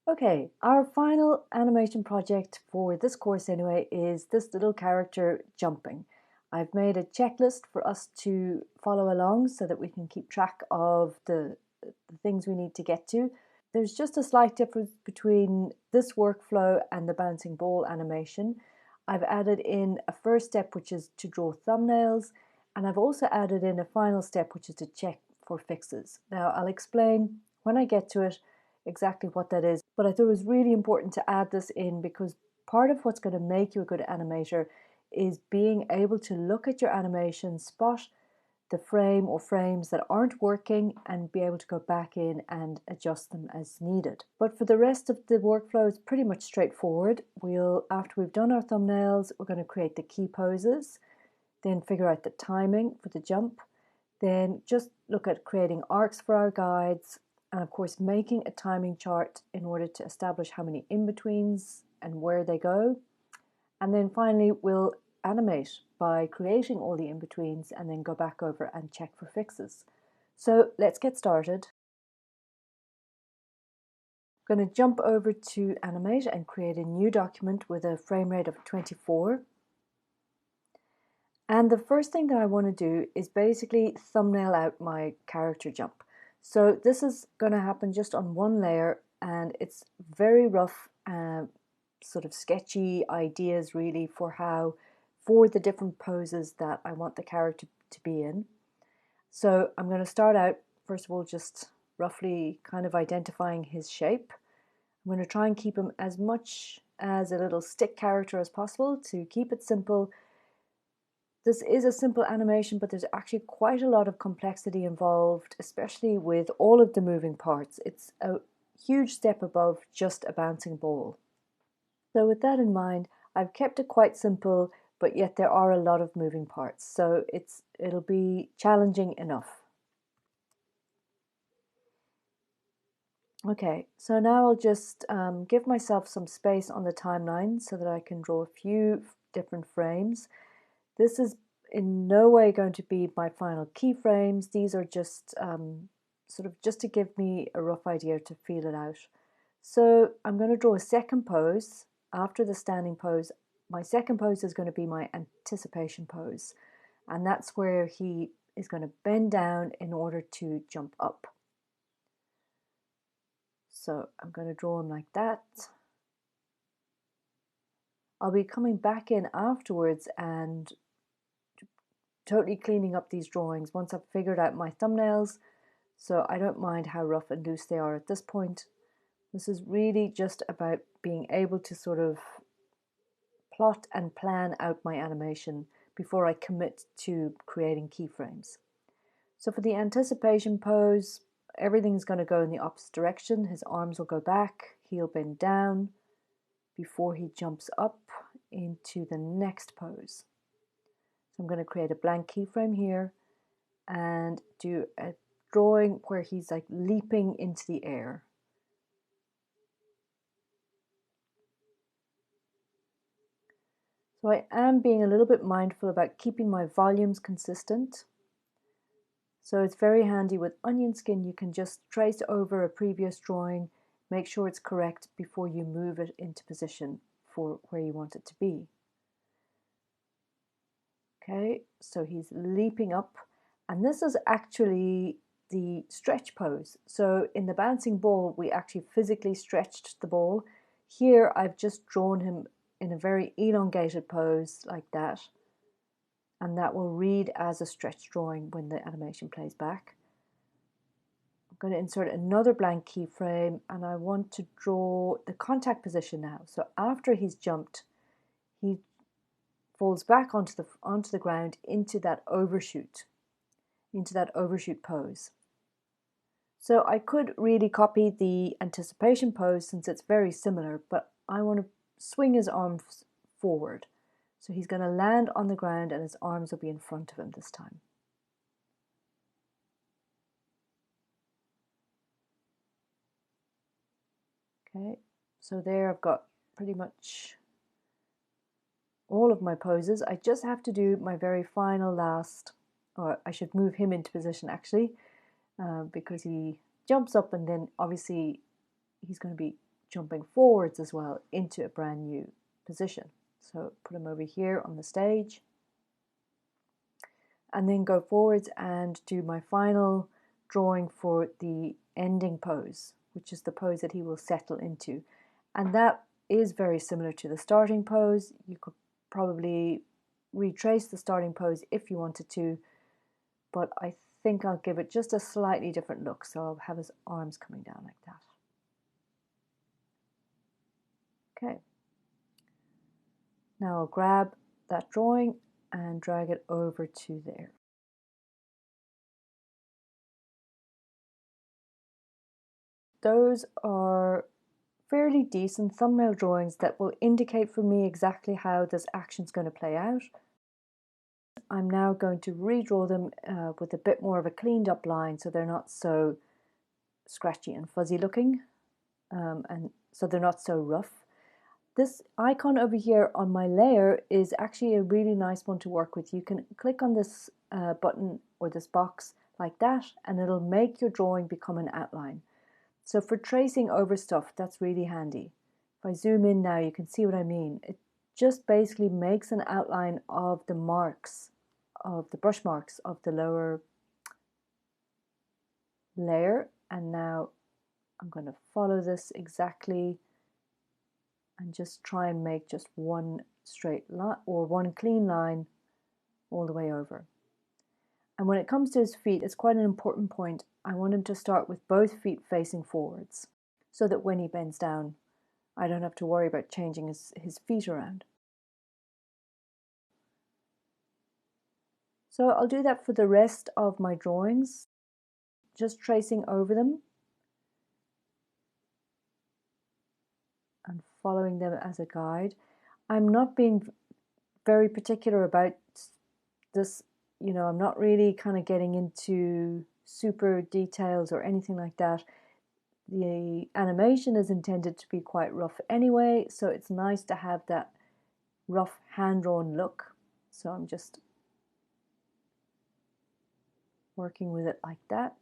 Okay, our final animation project for this course anyway is this little character jumping. I've made a checklist for us to follow along so that we can keep track of the things we need to get to. There's just a slight difference between this workflow and the bouncing ball animation. I've added in a first step, which is to draw thumbnails, and I've also added in a final step, which is to check for fixes. Now, I'll explain when I get to it exactly what that is, but I thought it was really important to add this in because part of what's going to make you a good animator is being able to look at your animation, spot the frame or frames that aren't working, and be able to go back in and adjust them as needed. But for the rest of the workflow, it's pretty much straightforward. After we've done our thumbnails, we're going to create the key poses, then figure out the timing for the jump, then just look at creating arcs for our guides, and of course making a timing chart in order to establish how many in-betweens and where they go. And then finally we'll animate by creating all the in-betweens and then go back over and check for fixes. So let's get started. I'm going to jump over to Animate and create a new document with a frame rate of 24. And the first thing that I want to do is basically thumbnail out my character jump. So this is going to happen just on one layer, and it's very rough, sort of sketchy ideas really for the different poses that I want the character to be in. So I'm going to start out, first of all, just roughly kind of identifying his shape. I'm going to try and keep him as much as a little stick character as possible to keep it simple. This is a simple animation, but there's actually quite a lot of complexity involved, especially with all of the moving parts. It's a huge step above just a bouncing ball. So with that in mind, I've kept it quite simple, but yet there are a lot of moving parts. So it'll be challenging enough. Okay, so now I'll just give myself some space on the timeline so that I can draw a few different frames. This is in no way going to be my final keyframes. These are just sort of just to give me a rough idea to feel it out. So I'm going to draw a second pose after the standing pose. My second pose is going to be my anticipation pose, and that's where he is going to bend down in order to jump up. So I'm going to draw him like that. I'll be coming back in afterwards and totally cleaning up these drawings once I've figured out my thumbnails, so I don't mind how rough and loose they are at this point. This is really just about being able to sort of plot and plan out my animation before I commit to creating keyframes. So for the anticipation pose, everything's going to go in the opposite direction. His arms will go back, he'll bend down before he jumps up into the next pose. So I'm going to create a blank keyframe here and do a drawing where he's like leaping into the air. So I am being a little bit mindful about keeping my volumes consistent. So it's very handy with onion skin. You can just trace over a previous drawing, make sure it's correct before you move it into position for where you want it to be. Okay, so he's leaping up, and this is actually the stretch pose. So in the bouncing ball, we actually physically stretched the ball. Here I've just drawn him in a very elongated pose like that, and that will read as a stretch drawing when the animation plays back. I'm going to insert another blank keyframe, and I want to draw the contact position now. So after he's jumped, he falls back onto the ground into that overshoot pose. So I could really copy the anticipation pose since it's very similar, but I want to swing his arms forward. So he's going to land on the ground and his arms will be in front of him this time. Okay, so there I've got pretty much all of my poses. I just have to do my very final last, or I should move him into position actually, because he jumps up and then obviously he's going to be jumping forwards as well into a brand new position. So put him over here on the stage, and then go forwards and do my final drawing for the ending pose, which is the pose that he will settle into. And that is very similar to the starting pose. You could probably retrace the starting pose if you wanted to, but I think I'll give it just a slightly different look. So I'll have his arms coming down like that. Okay. Now I'll grab that drawing and drag it over to there. Those are fairly decent thumbnail drawings that will indicate for me exactly how this action is going to play out. I'm now going to redraw them with a bit more of a cleaned up line so they're not so scratchy and fuzzy looking, and so they're not so rough. This icon over here on my layer is actually a really nice one to work with. You can click on this button or this box like that, and it'll make your drawing become an outline. So for tracing over stuff, that's really handy. If I zoom in now, you can see what I mean. It just basically makes an outline of the marks, of the brush marks of the lower layer. And now I'm going to follow this exactly and just try and make just one straight line or one clean line all the way over. And when it comes to his feet, it's quite an important point. I want him to start with both feet facing forwards so that when he bends down, I don't have to worry about changing his feet around. So I'll do that for the rest of my drawings, just tracing over them and following them as a guide. I'm not being very particular about this, you know, I'm not really kind of getting into super details or anything like that. The animation is intended to be quite rough anyway, so it's nice to have that rough hand-drawn look. So I'm just working with it like that.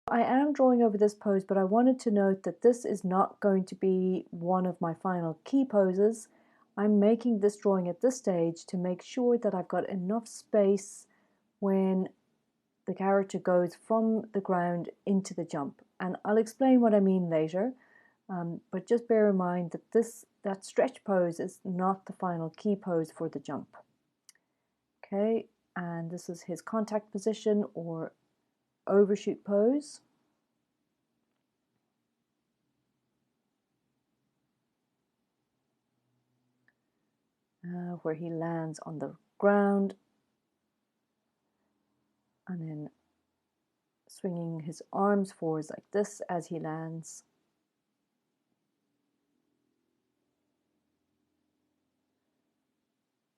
I am drawing over this pose, but I wanted to note that this is not going to be one of my final key poses. I'm making this drawing at this stage to make sure that I've got enough space when the character goes from the ground into the jump. And I'll explain what I mean later, but just bear in mind that that stretch pose is not the final key pose for the jump. Okay, and this is his contact position or overshoot pose. Where he lands on the ground and then swinging his arms forwards like this as he lands.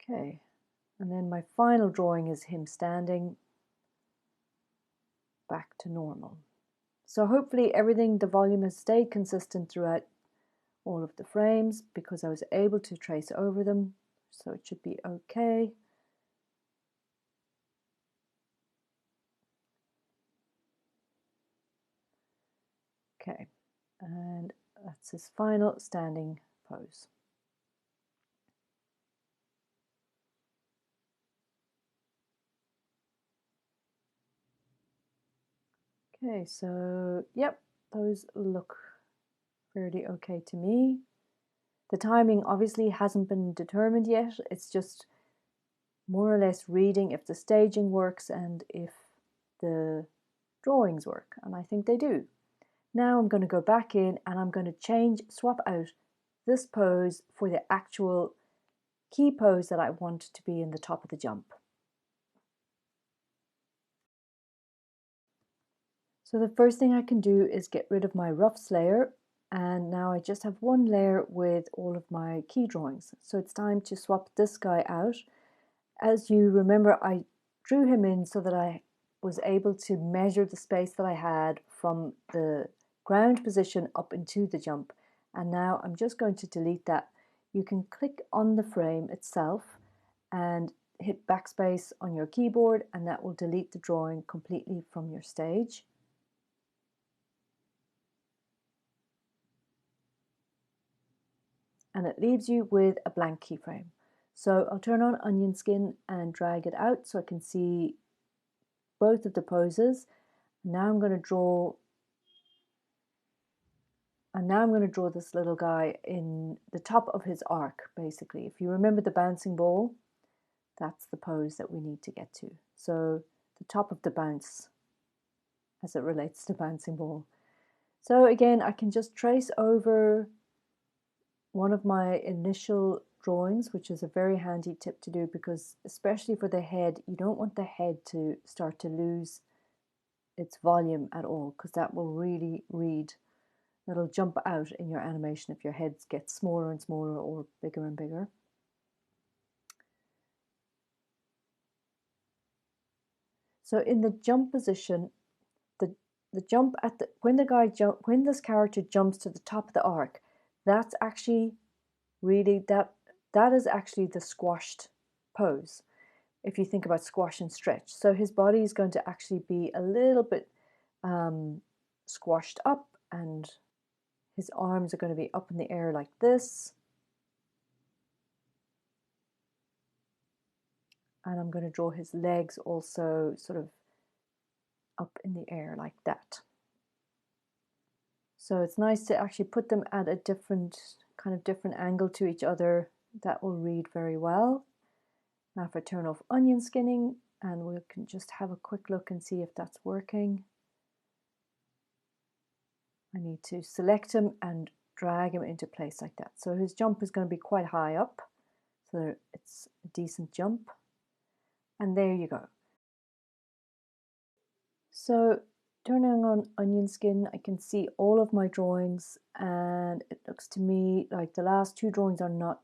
Okay, and then my final drawing is him standing back to normal. So hopefully everything, the volume has stayed consistent throughout all of the frames because I was able to trace over them, so it should be okay. Okay, and that's his final standing pose. Okay, so yep, those look fairly okay to me. The timing obviously hasn't been determined yet. It's just more or less reading if the staging works and if the drawings work, and I think they do. Now I'm going to go back in and I'm going to swap out this pose for the actual key pose that I want to be in the top of the jump. So the first thing I can do is get rid of my roughs layer, and now I just have one layer with all of my key drawings. So it's time to swap this guy out. As you remember, I drew him in so that I was able to measure the space that I had from the ground position up into the jump. And now I'm just going to delete that. You can click on the frame itself and hit backspace on your keyboard, and that will delete the drawing completely from your stage. and it leaves you with a blank keyframe. So I'll turn on onion skin and drag it out so I can see both of the poses. Now I'm going to draw this little guy in the top of his arc, basically. If you remember the bouncing ball, that's the pose that we need to get to. So the top of the bounce as it relates to bouncing ball. So again, I can just trace over one of my initial drawings, which is a very handy tip to do, because especially for the head, you don't want the head to start to lose its volume at all, because that will really read. That'll jump out in your animation if your heads get smaller and smaller or bigger and bigger. So in the jump position, the jump at the when this character jumps to the top of the arc, that's actually really that is actually the squashed pose. If you think about squash and stretch, so his body is going to actually be a little bit squashed up, and his arms are going to be up in the air like this. And I'm going to draw his legs also sort of up in the air like that. So it's nice to actually put them at a different angle to each other. That will read very well. Now if I turn off onion skinning, and we can just have a quick look and see if that's working. I need to select him and drag him into place like that. So his jump is going to be quite high up, so it's a decent jump. And there you go. So turning on onion skin, I can see all of my drawings, and it looks to me like the last two drawings are not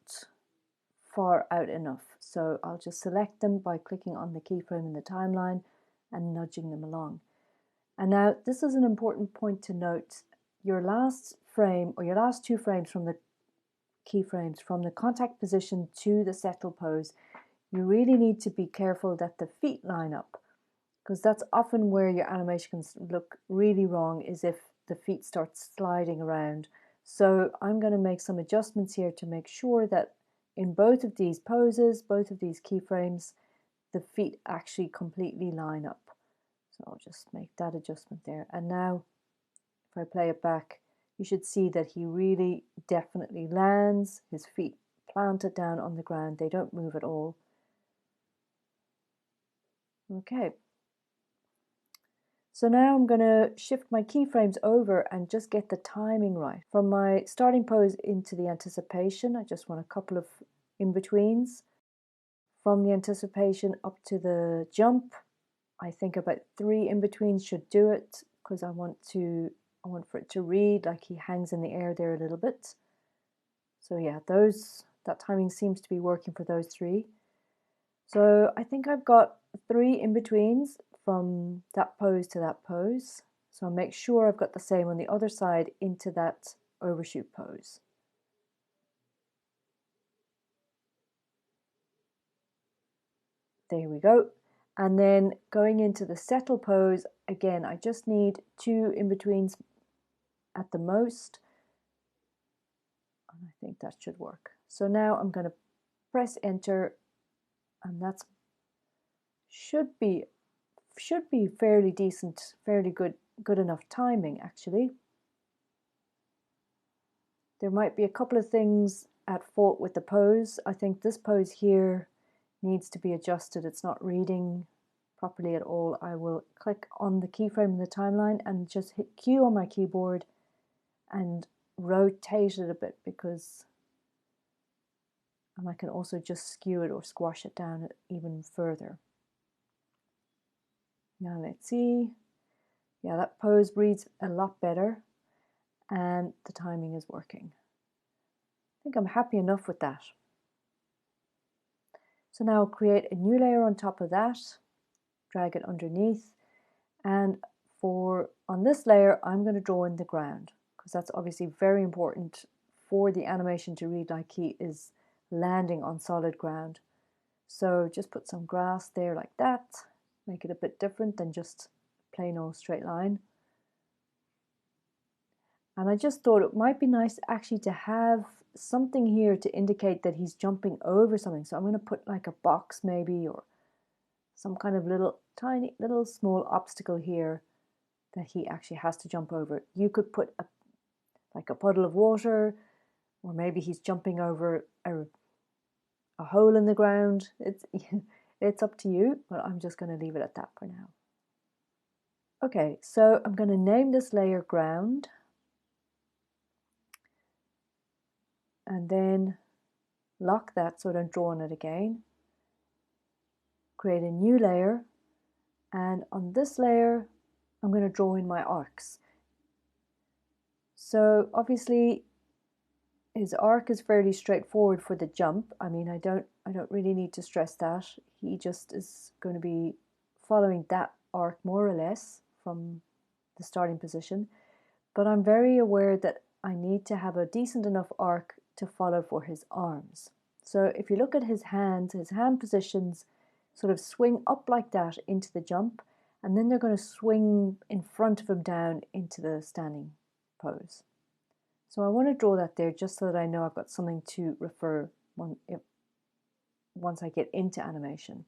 far out enough. So I'll just select them by clicking on the keyframe in the timeline and nudging them along. And now this is an important point to note. Your last frame, or your last two frames from the keyframes, from the contact position to the settle pose, you really need to be careful that the feet line up, because that's often where your animations look really wrong, is if the feet start sliding around. So I'm going to make some adjustments here to make sure that in both of these poses, both of these keyframes, the feet actually completely line up. So I'll just make that adjustment there. And now if I play it back, you should see that he really definitely lands, his feet planted down on the ground, they don't move at all. Okay. So now I'm going to shift my keyframes over and just get the timing right. From my starting pose into the anticipation, I just want a couple of in-betweens. From the anticipation up to the jump, I think about 3 in-betweens should do it, because I want for it to read like he hangs in the air there a little bit. So yeah, that timing seems to be working for those 3. So I think I've got 3 in-betweens from that pose to that pose. So I'll make sure I've got the same on the other side into that overshoot pose. There we go. And then going into the settle pose, again, I just need 2 in-betweens at the most. And I think that should work. So now I'm going to press enter, and that should be fairly decent, fairly good enough timing actually. There might be a couple of things at fault with the pose. I think this pose here needs to be adjusted. It's not reading properly at all. I will click on the keyframe in the timeline and just hit Q on my keyboard and rotate it a bit, and I can also just skew it or squash it down even further. Now let's see. Yeah, that pose reads a lot better and the timing is working. I think I'm happy enough with that. So now I'll create a new layer on top of that, drag it underneath, and on this layer I'm going to draw in the ground, because that's obviously very important for the animation to read like he is landing on solid ground. So just put some grass there like that, make it a bit different than just plain old straight line. And I just thought it might be nice actually to have something here to indicate that he's jumping over something. So I'm going to put like a box maybe, or some kind of little tiny little small obstacle here that he actually has to jump over. You could put like a puddle of water, or maybe he's jumping over a hole in the ground. It's up to you, but I'm just going to leave it at that for now. Okay, so I'm going to name this layer ground, and then lock that so I don't draw on it again. Create a new layer, and on this layer I'm going to draw in my arcs. So obviously his arc is fairly straightforward for the jump. I mean, I don't really need to stress that. He just is going to be following that arc more or less from the starting position. But I'm very aware that I need to have a decent enough arc to follow for his arms. So if you look at his hand positions sort of swing up like that into the jump, and then they're going to swing in front of him down into the standing pose. So I want to draw that there just so that I know I've got something to refer once I get into animation.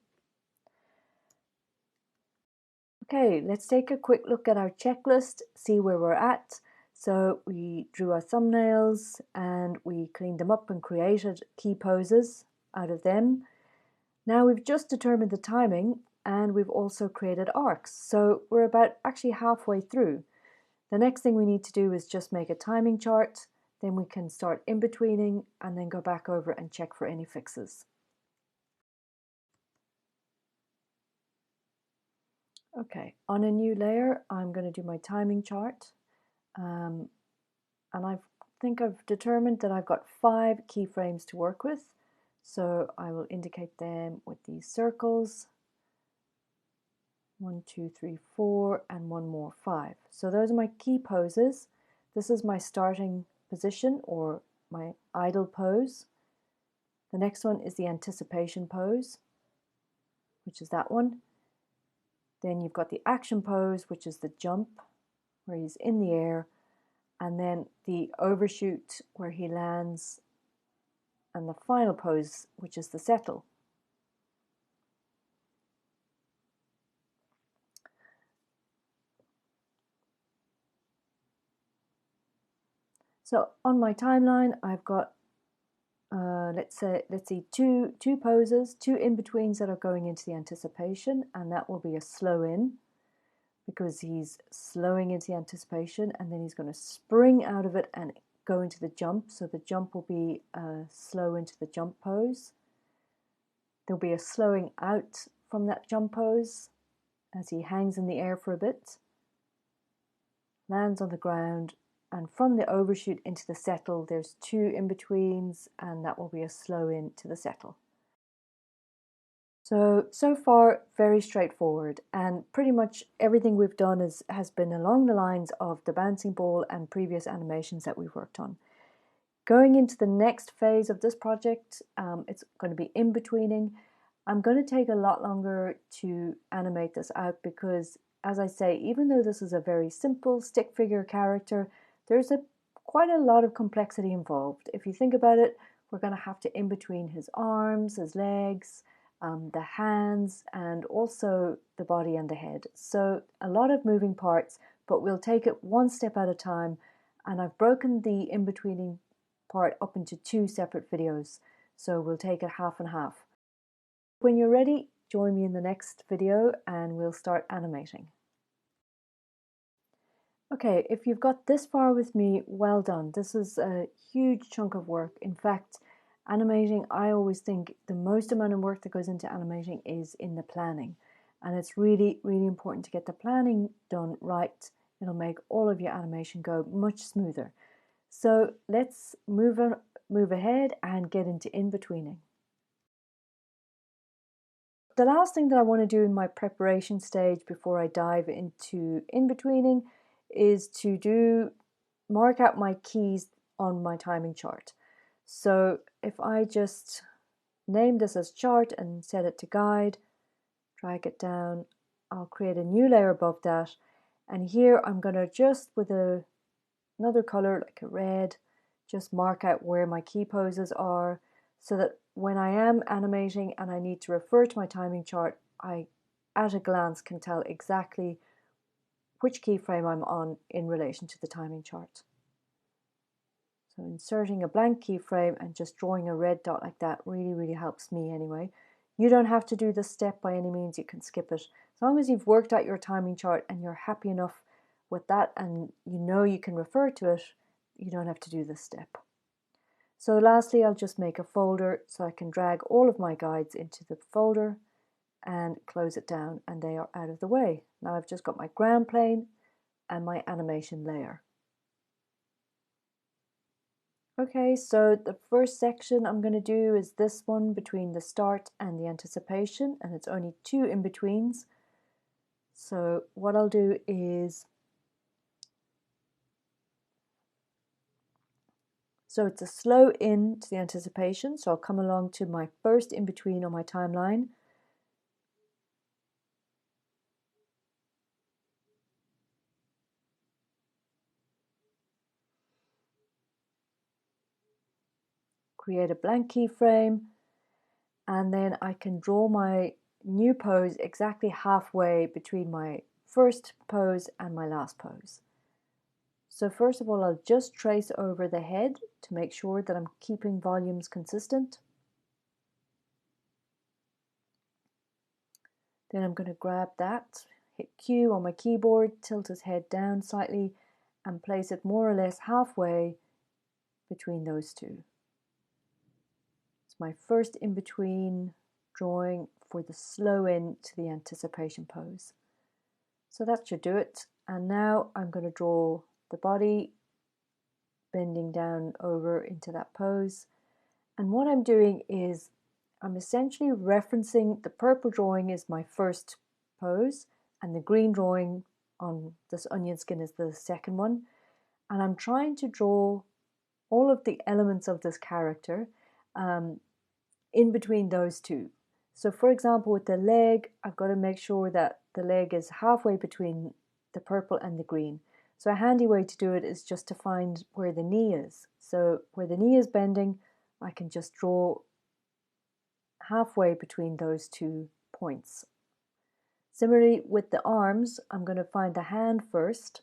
Okay, let's take a quick look at our checklist, see where we're at. So we drew our thumbnails and we cleaned them up and created key poses out of them. Now we've just determined the timing and we've also created arcs. So we're about actually halfway through. The next thing we need to do is just make a timing chart, then we can start in-betweening and then go back over and check for any fixes. Okay, on a new layer, I'm going to do my timing chart. And I think I've determined that I've got 5 keyframes to work with. So I will indicate them with these circles. 1, 2, 3, 4, and one more, 5. So those are my key poses. This is my starting position or my idle pose. The next one is the anticipation pose, which is that one. Then you've got the action pose, which is the jump, where he's in the air, and then the overshoot, where he lands, and the final pose, which is the settle. So on my timeline, I've got let's see two poses, 2 in-betweens that are going into the anticipation, and that will be a slow in because he's slowing into the anticipation, and then he's going to spring out of it and go into the jump. So the jump will be a slow into the jump pose. There'll be a slowing out from that jump pose as he hangs in the air for a bit, lands on the ground, and from the overshoot into the settle, there's 2 in-betweens, and that will be a slow in to the settle. So far, very straightforward, and pretty much everything we've done has been along the lines of the bouncing ball and previous animations that we've worked on. Going into the next phase of this project, it's going to be in-betweening. I'm going to take a lot longer to animate this out because, as I say, even though this is a very simple stick figure character, there's quite a lot of complexity involved. If you think about it, we're going to have to in-between his arms, his legs, the hands, and also the body and the head. So a lot of moving parts, but we'll take it one step at a time. And I've broken the in-betweening part up into 2 separate videos. So we'll take it half and half. When you're ready, join me in the next video and we'll start animating. Okay, if you've got this far with me, well done. This is a huge chunk of work. In fact, animating, I always think the most amount of work that goes into animating is in the planning. And it's really, really important to get the planning done right. It'll make all of your animation go much smoother. So let's move ahead and get into in-betweening. The last thing that I want to do in my preparation stage before I dive into in-betweening is to mark out my keys on my timing chart. So if I just name this as chart and set it to guide, drag it down, I'll create a new layer above that, and here I'm going to just with a another color like a red, just mark out where my key poses are so that when I am animating and I need to refer to my timing chart, I at a glance can tell exactly which keyframe I'm on in relation to the timing chart. So inserting a blank keyframe and just drawing a red dot like that really helps me anyway. You don't have to do this step by any means, you can skip it. As long as you've worked out your timing chart and you're happy enough with that and you know you can refer to it, you don't have to do this step. So lastly, I'll just make a folder so I can drag all of my guides into the folder and close it down, and they are out of the way. Now I've just got my ground plane and my animation layer. Okay, so the first section I'm going to do is this one between the start and the anticipation, and it's only 2 in-betweens. So what I'll do is, so it's a slow in to the anticipation, so I'll come along to my first in-between on my timeline. Create a blank keyframe, and then I can draw my new pose exactly halfway between my first pose and my last pose. So first of all, I'll just trace over the head to make sure that I'm keeping volumes consistent. Then I'm going to grab that, hit Q on my keyboard, tilt his head down slightly, and place it more or less halfway between those two. It's my first in-between drawing for the slow in to the anticipation pose. So that should do it. And now I'm going to draw the body bending down over into that pose. And what I'm doing is I'm essentially referencing the purple drawing is my first pose and the green drawing on this onion skin is the second one. And I'm trying to draw all of the elements of this character in between those two. So for example, with the leg, I've got to make sure that the leg is halfway between the purple and the green. So a handy way to do it is just to find where the knee is. So where the knee is bending, I can just draw halfway between those 2 points. Similarly with the arms, I'm going to find the hand first,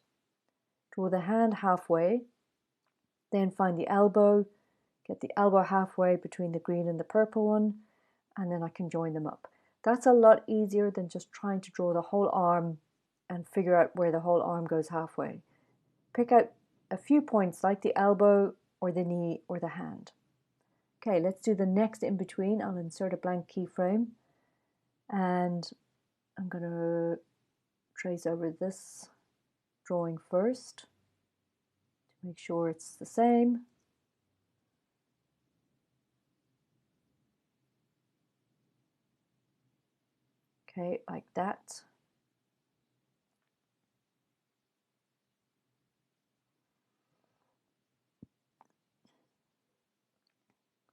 draw the hand halfway, then find the elbow, get the elbow halfway between the green and the purple one, and then I can join them up. That's a lot easier than just trying to draw the whole arm and figure out where the whole arm goes halfway. Pick out a few points like the elbow or the knee or the hand. Okay, let's do the next in between. I'll insert a blank keyframe and I'm going to trace over this drawing first to make sure it's the same. Okay, like that.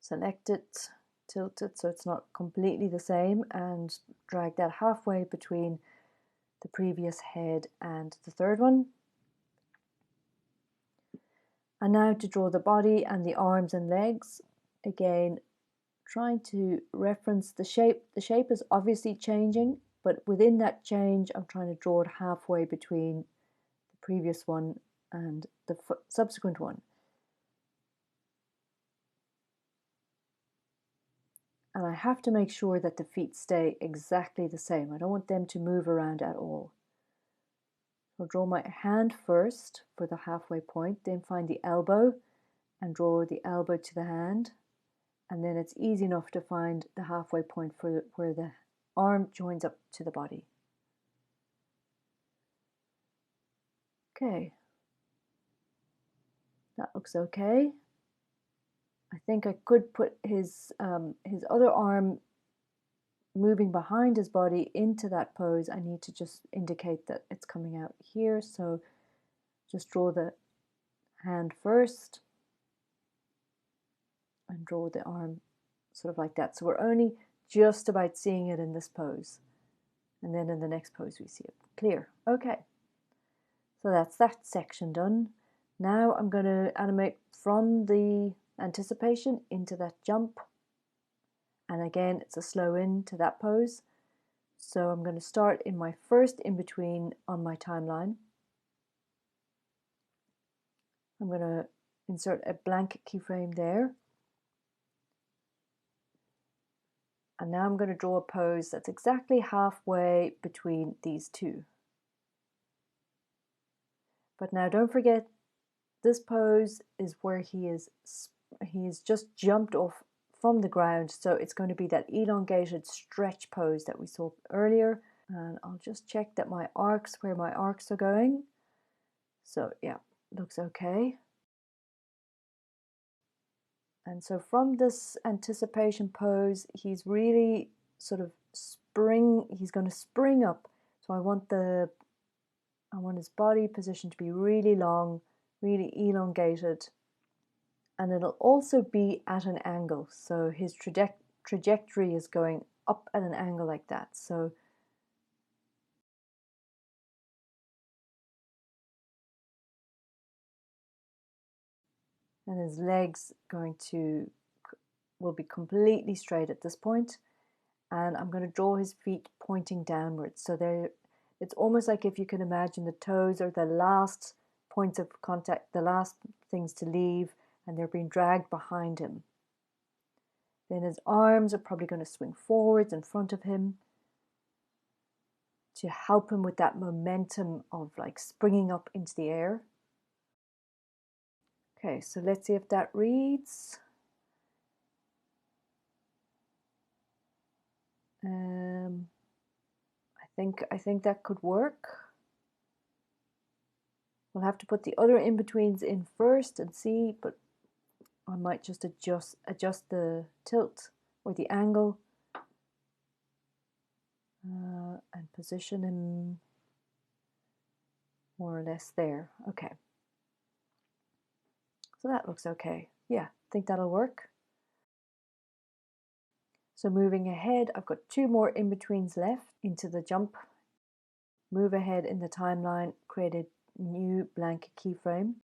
Select it, tilt it so it's not completely the same, and drag that halfway between the previous head and the third one. And now to draw the body and the arms and legs, again trying to reference the shape. The shape is obviously changing, but within that change I'm trying to draw it halfway between the previous one and the subsequent one. And I have to make sure that the feet stay exactly the same. I don't want them to move around at all. I'll draw my hand first for the halfway point, then find the elbow and draw the elbow to the hand. And then it's easy enough to find the halfway point for where the arm joins up to the body. Okay, that looks okay. I think I could put his other arm moving behind his body into that pose. I need to just indicate that it's coming out here. So just draw the hand first and draw the arm sort of like that. So we're only just about seeing it in this pose. And then in the next pose we see it clear. Okay, so that's that section done. Now I'm going to animate from the anticipation into that jump. And again, it's a slow in to that pose. So I'm going to start in my first in-between on my timeline. I'm going to insert a blank keyframe there. And now I'm going to draw a pose that's exactly halfway between these two. But now don't forget, this pose is where he's just jumped off from the ground, so it's going to be that elongated stretch pose that we saw earlier. And I'll just check that my arcs, where my arcs are going. So yeah, looks okay. And so from this anticipation pose, he's really sort of he's going to spring up. So I want his body position to be really long, really elongated. And it'll also be at an angle. So his trajectory is going up at an angle like that. So and his legs will be completely straight at this point. And I'm going to draw his feet pointing downwards. So it's almost like if you can imagine the toes are the last points of contact, the last things to leave, and they're being dragged behind him. Then his arms are probably going to swing forwards in front of him to help him with that momentum of like springing up into the air. Okay, so let's see if that reads. I think that could work. We'll have to put the other in-betweens in first and see, but I might just adjust the tilt or the angle and position him more or less there. Okay. So that looks okay. Yeah, I think that'll work. So moving ahead, I've got two more in-betweens left into the jump. Move ahead in the timeline, create a new blank keyframe.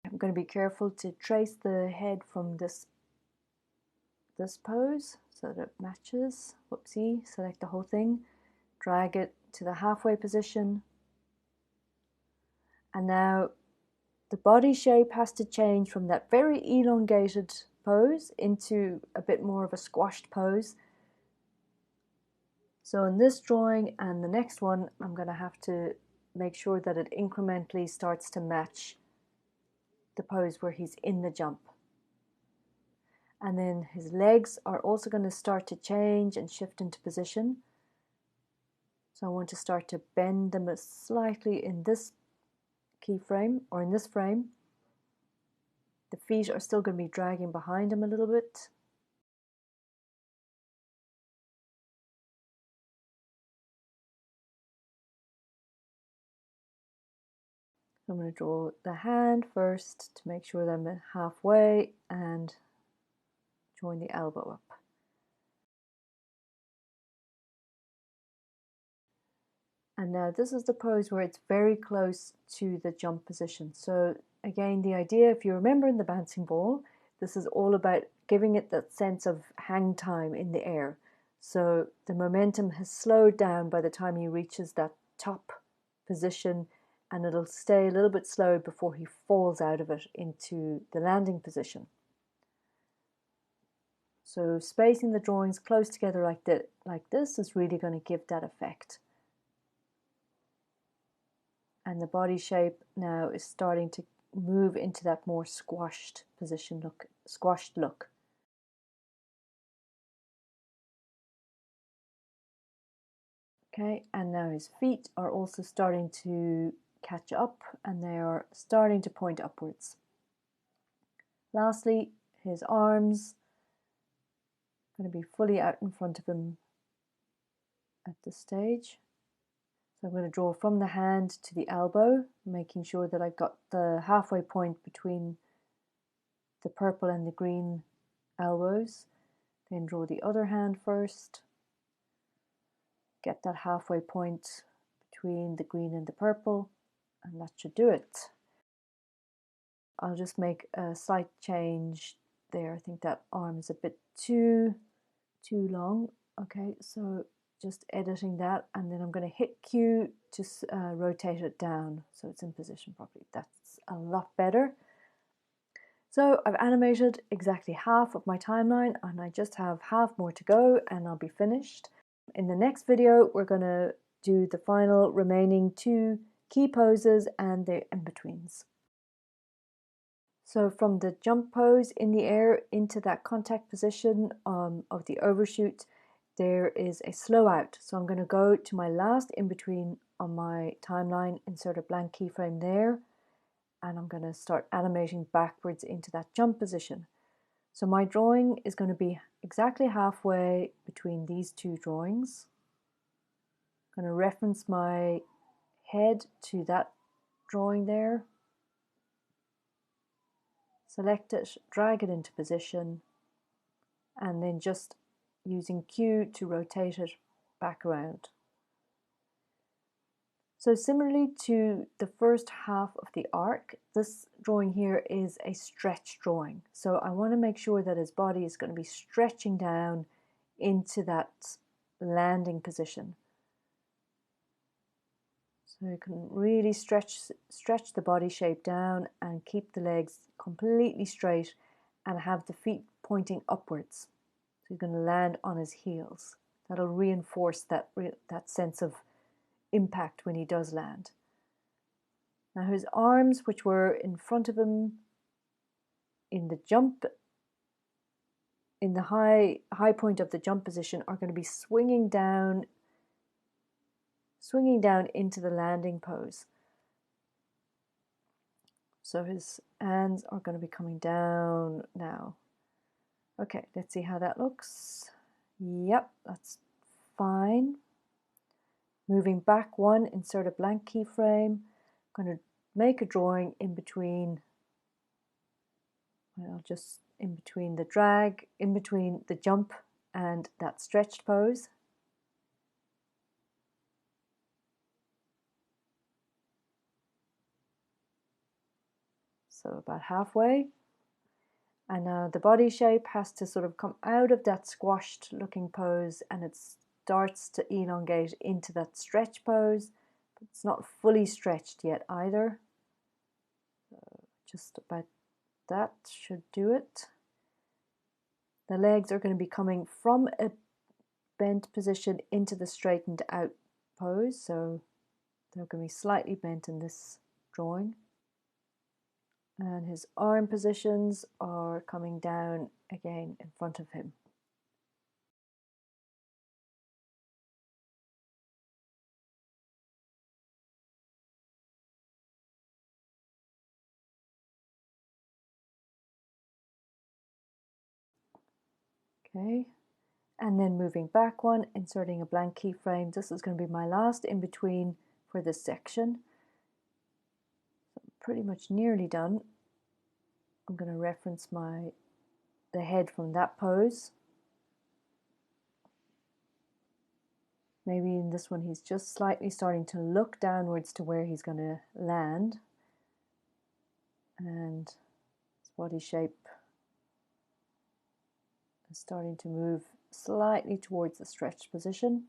I'm going to be careful to trace the head from this pose so that it matches. Whoopsie, select the whole thing, drag it to the halfway position. And now the body shape has to change from that very elongated pose into a bit more of a squashed pose. So in this drawing and the next one, I'm going to have to make sure that it incrementally starts to match the pose where he's in the jump. And then his legs are also going to start to change and shift into position. So I want to start to bend them slightly in this keyframe or in this frame. The feet are still going to be dragging behind him a little bit. I'm going to draw the hand first to make sure that I'm halfway and join the elbow up. And now this is the pose where it's very close to the jump position. So again, the idea, if you remember in the bouncing ball, this is all about giving it that sense of hang time in the air. So the momentum has slowed down by the time he reaches that top position, and it'll stay a little bit slow before he falls out of it into the landing position. So spacing the drawings close together like this is really going to give that effect. And the body shape now is starting to move into that more squashed position look, squashed look. Okay, and now his feet are also starting to catch up and they are starting to point upwards. Lastly, his arms are going to be fully out in front of him at this stage. So I'm going to draw from the hand to the elbow, making sure that I've got the halfway point between the purple and the green elbows. Then draw the other hand first. Get that halfway point between the green and the purple. and that should do it. I'll just make a slight change there. I think that arm is a bit too long. Okay, so just editing that, and then I'm going to hit Q to rotate it down so it's in position properly. That's a lot better. So I've animated exactly half of my timeline, and I just have half more to go and I'll be finished. In the next video, we're going to do the final remaining 2 key poses and their in-betweens. So from the jump pose in the air into that contact position of the overshoot, there is a slow out. So I'm going to go to my last in-between on my timeline, insert a blank keyframe there, and I'm going to start animating backwards into that jump position. So my drawing is going to be exactly halfway between these 2 drawings. I'm going to reference my head to that drawing there. Select it, drag it into position, and then just using Q to rotate it back around. So similarly to the first half of the arc, this drawing here is a stretch drawing. So I want to make sure that his body is going to be stretching down into that landing position. So you can really stretch the body shape down and keep the legs completely straight and have the feet pointing upwards. So he's going to land on his heels. That'll reinforce that sense of impact when he does land. Now his arms, which were in front of him in the jump, in the high point of the jump position, are going to be swinging down into the landing pose. So his hands are going to be coming down now. Okay, let's see how that looks. Yep, that's fine. Moving back 1, insert a blank keyframe. I'm going to make a drawing in between, well, just in between the drag, in between the jump and that stretched pose. So about halfway. And now the body shape has to sort of come out of that squashed looking pose, and it starts to elongate into that stretch pose, but it's not fully stretched yet either. So just about that should do it. The legs are going to be coming from a bent position into the straightened out pose, so they're going to be slightly bent in this drawing. And his arm positions are coming down again in front of him. Okay, and then moving back 1, inserting a blank keyframe. This is going to be my last in between for this section. So I'm pretty much nearly done. I'm going to reference the head from that pose. Maybe in this one he's just slightly starting to look downwards to where he's going to land, and his body shape is starting to move slightly towards the stretched position.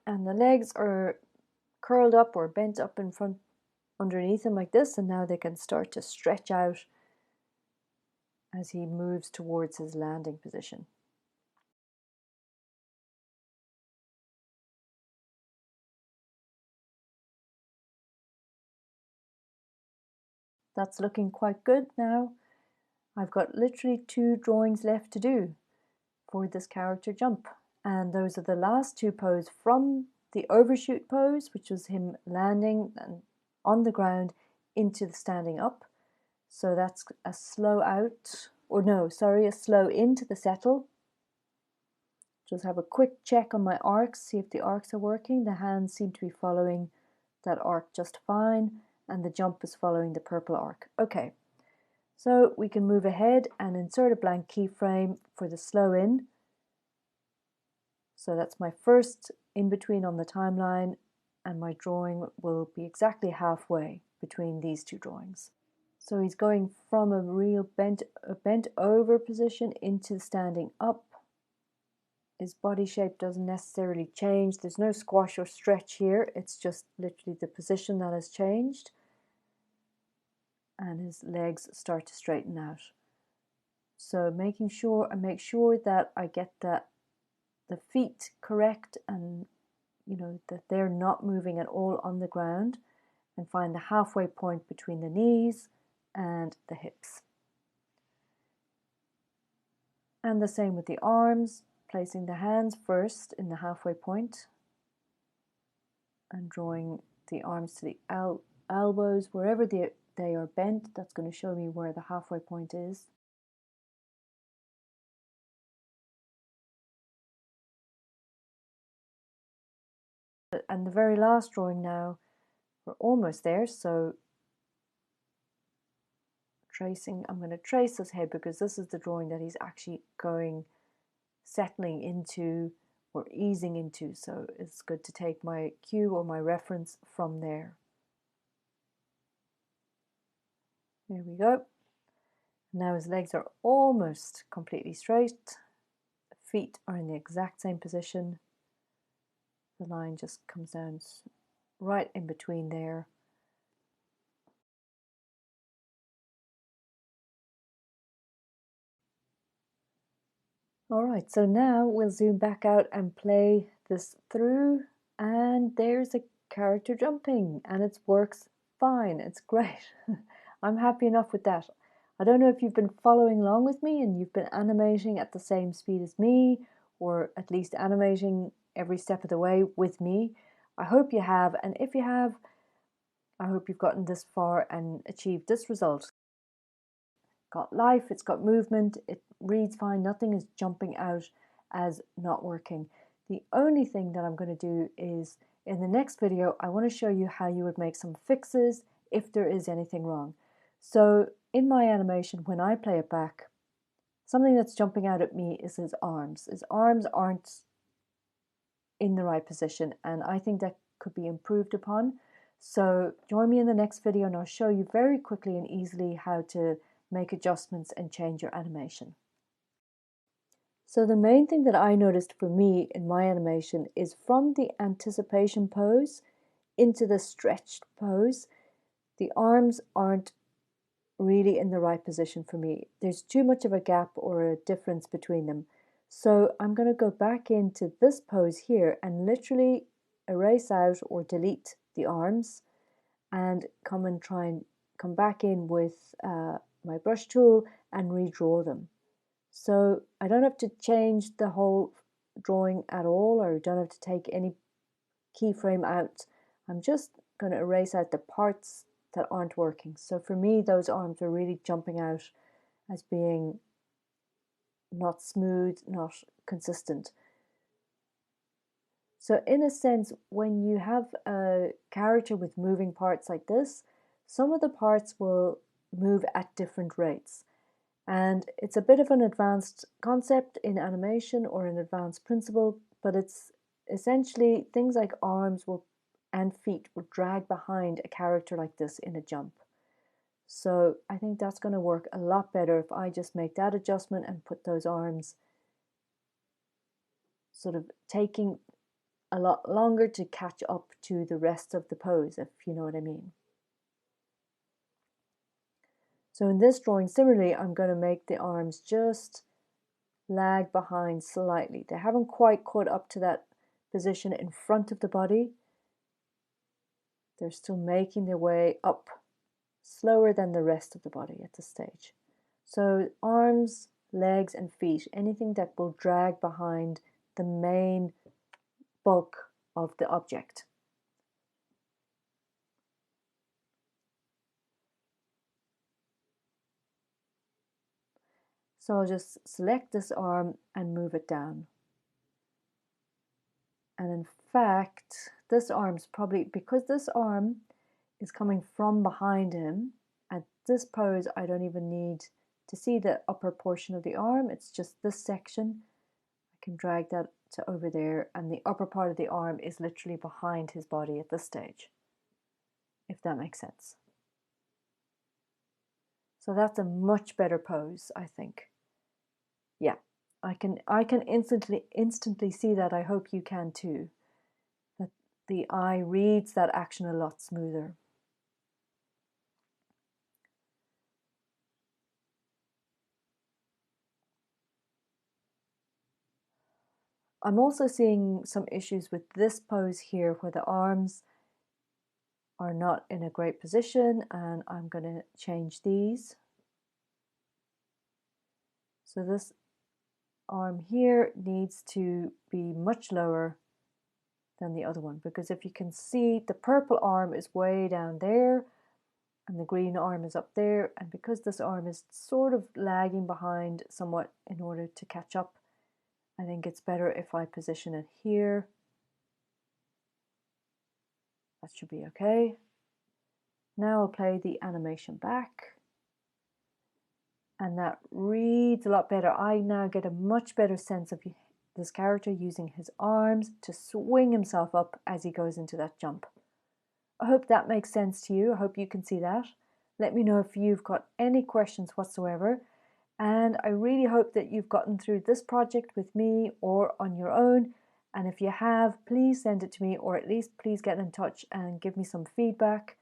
And the legs are curled up or bent up in front underneath him like this, and now they can start to stretch out as he moves towards his landing position. That's looking quite good now. I've got literally 2 drawings left to do for this character jump, and those are the last 2 poses from the overshoot pose, which was him landing on the ground, into the standing up. So that's a slow out or no, sorry, a slow into the settle. Just have a quick check on my arcs, see if the arcs are working. The hands seem to be following that arc just fine, and the jump is following the purple arc. Okay, so we can move ahead and insert a blank keyframe for the slow in. So that's my first in between on the timeline, and my drawing will be exactly halfway between these two drawings. So he's going from a real bent over position into standing up. His body shape doesn't necessarily change. There's no squash or stretch here. It's just literally the position that has changed. And his legs start to straighten out. So make sure that I get the feet correct, and that they're not moving at all on the ground, and find the halfway point between the knees and the hips. And the same with the arms, placing the hands first in the halfway point and drawing the arms to the elbows, wherever they are bent. That's going to show me where the halfway point is. And the very last drawing now, we're almost there, so tracing, I'm going to trace his head because this is the drawing that he's actually settling into or easing into, so it's good to take my cue or my reference from there. There we go. Now his legs are almost completely straight. The feet are in the exact same position. The line just comes down right in between there. Alright, so now we'll zoom back out and play this through, and there's a character jumping, and it works fine. It's great. I'm happy enough with that. I don't know if you've been following along with me and you've been animating at the same speed as me, or at least animating every step of the way with me. I hope you have, and if you have, I hope you've gotten this far and achieved this result. Got life, it's got movement, it reads fine, nothing is jumping out as not working. The only thing that I'm going to do is, in the next video, I want to show you how you would make some fixes if there is anything wrong. So in my animation, when I play it back, something that's jumping out at me is his arms. His arms aren't in the right position, and I think that could be improved upon. So join me in the next video and I'll show you very quickly and easily how to make adjustments and change your animation. So the main thing that I noticed for me in my animation is from the anticipation pose into the stretched pose, the arms aren't really in the right position for me. There's too much of a gap or a difference between them. So I'm going to go back into this pose here and literally erase out or delete the arms and try and come back in with my brush tool and redraw them. So I don't have to change the whole drawing at all, or don't have to take any keyframe out. I'm just going to erase out the parts that aren't working. So for me, those arms are really jumping out as being not smooth, not consistent. So in a sense, when you have a character with moving parts like this, some of the parts will move at different rates. And it's a bit of an advanced concept in animation, or an advanced principle, but it's essentially things like arms and feet will drag behind a character like this in a jump. So I think that's going to work a lot better if I just make that adjustment and put those arms sort of taking a lot longer to catch up to the rest of the pose, if you know what I mean. So in this drawing, similarly, I'm going to make the arms just lag behind slightly. They haven't quite caught up to that position in front of the body. They're still making their way up slower than the rest of the body at this stage. So arms, legs and feet, anything that will drag behind the main bulk of the object. So I'll just select this arm and move it down. And in fact, this arm's probably, because this arm is coming from behind him, at this pose I don't even need to see the upper portion of the arm, it's just this section. I can drag that to over there, and the upper part of the arm is literally behind his body at this stage, if that makes sense. So that's a much better pose, I think. Yeah, I can instantly see that. I hope you can too. That the eye reads that action a lot smoother. I'm also seeing some issues with this pose here where the arms are not in a great position, and I'm going to change these. So this arm here needs to be much lower than the other one, because if you can see, the purple arm is way down there and the green arm is up there, and because this arm is sort of lagging behind somewhat in order to catch up, I think it's better if I position it here. That should be okay. Now I'll play the animation back, and that reads a lot better. I now get a much better sense of this character using his arms to swing himself up as he goes into that jump. I hope that makes sense to you. I hope you can see that. Let me know if you've got any questions whatsoever. And I really hope that you've gotten through this project with me or on your own. And if you have, please send it to me, or at least please get in touch and give me some feedback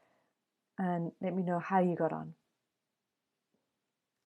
and let me know how you got on.